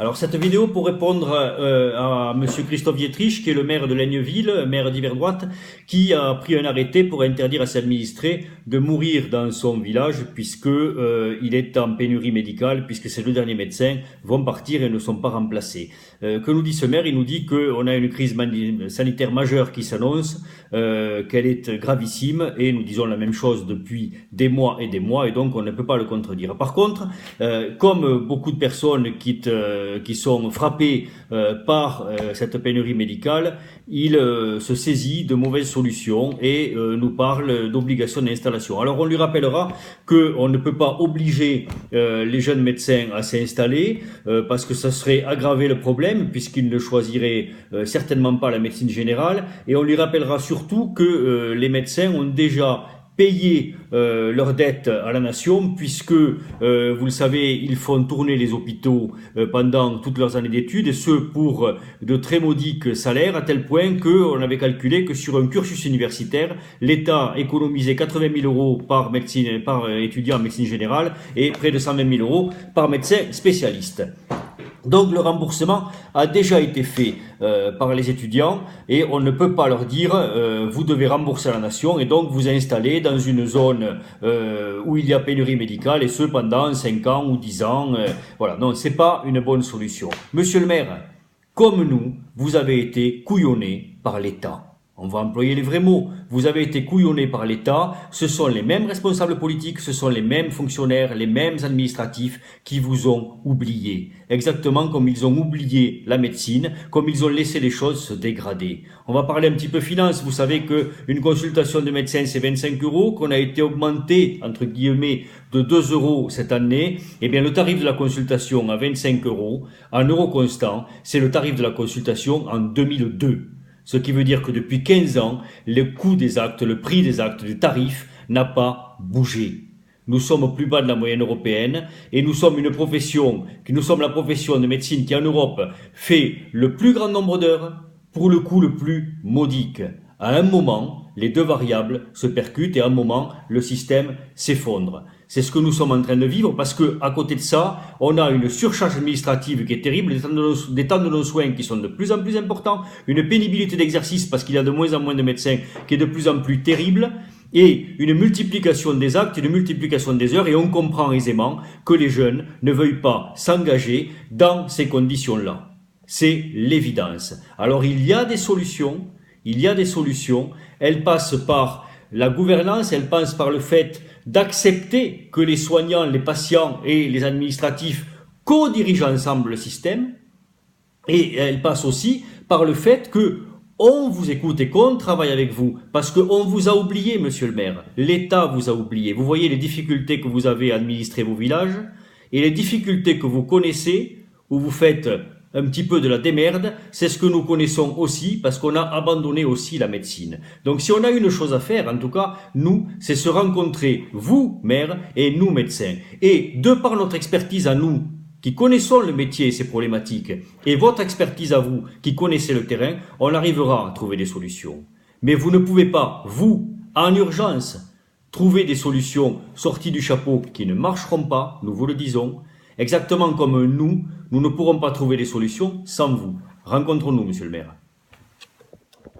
Alors cette vidéo pour répondre à Monsieur Christophe Dietrich, qui est le maire de Laigneville, maire d'hiver droite, qui a pris un arrêté pour interdire à ses administrés de mourir dans son village puisque il est en pénurie médicale, puisque ces deux derniers médecins vont partir et ne sont pas remplacés. Que nous dit ce maire? Il nous dit qu'on a une crise sanitaire majeure qui s'annonce, qu'elle est gravissime, et nous disons la même chose depuis des mois, et donc on ne peut pas le contredire. Par contre, comme beaucoup de personnes qui sont frappées par cette pénurie médicale, il se saisit de mauvaises solutions et nous parle d'obligation d'installation. Alors on lui rappellera qu'on ne peut pas obliger les jeunes médecins à s'installer parce que ça serait aggraver le problème puisqu'ils ne choisiraient certainement pas la médecine générale, et on lui rappellera surtout que les médecins ont déjà payer leurs dettes à la nation, puisque, vous le savez, ils font tourner les hôpitaux pendant toutes leurs années d'études, et ce pour de très modiques salaires, à tel point qu'on avait calculé que sur un cursus universitaire, l'État économisait 80 000 euros par étudiant en médecine générale et près de 120 000 euros par médecin spécialiste. Donc le remboursement a déjà été fait par les étudiants, et on ne peut pas leur dire vous devez rembourser à la nation et donc vous installer dans une zone où il y a pénurie médicale, et ce pendant 5 ans ou 10 ans. Voilà, non, c'est pas une bonne solution. Monsieur le maire, comme nous, vous avez été couillonné par l'État. On va employer les vrais mots. Vous avez été couillonné par l'État. Ce sont les mêmes responsables politiques, ce sont les mêmes fonctionnaires, les mêmes administratifs qui vous ont oublié. Exactement comme ils ont oublié la médecine, comme ils ont laissé les choses se dégrader. On va parler un petit peu finance. Vous savez qu'une consultation de médecin, c'est 25 euros, qu'on a été augmenté, entre guillemets, de 2 euros cette année. Eh bien, le tarif de la consultation à 25 euros, en euros constants, c'est le tarif de la consultation en 2002. Ce qui veut dire que depuis 15 ans, le coût des actes, le prix des actes, des tarifs n'a pas bougé. Nous sommes au plus bas de la moyenne européenne, et nous sommes la profession de médecine qui en Europe fait le plus grand nombre d'heures pour le coût le plus modique. À un moment, les deux variables se percutent et à un moment, le système s'effondre. C'est ce que nous sommes en train de vivre, parce que à côté de ça, on a une surcharge administrative qui est terrible, des temps de nos soins qui sont de plus en plus importants, une pénibilité d'exercice parce qu'il y a de moins en moins de médecins qui est de plus en plus terrible, et une multiplication des actes, une multiplication des heures, et on comprend aisément que les jeunes ne veuillent pas s'engager dans ces conditions-là. C'est l'évidence. Alors il y a des solutions, elles passent par la gouvernance, elles passent par le fait d'accepter que les soignants, les patients et les administratifs co-dirigent ensemble le système, et elles passent aussi par le fait que on vous écoute et qu'on travaille avec vous, parce qu'on vous a oublié, monsieur le maire. L'État vous a oublié. Vous voyez les difficultés que vous avez à administrer vos villages, et les difficultés que vous connaissez, où vous faites un petit peu de la démerde, c'est ce que nous connaissons aussi, parce qu'on a abandonné aussi la médecine. Donc si on a une chose à faire, en tout cas, nous, c'est se rencontrer, vous, maire, et nous, médecins. Et de par notre expertise à nous, qui connaissons le métier et ses problématiques, et votre expertise à vous, qui connaissez le terrain, on arrivera à trouver des solutions. Mais vous ne pouvez pas, vous, en urgence, trouver des solutions sorties du chapeau qui ne marcheront pas, nous vous le disons, exactement comme nous ne pourrons pas trouver des solutions sans vous. Rencontrons-nous, monsieur le maire.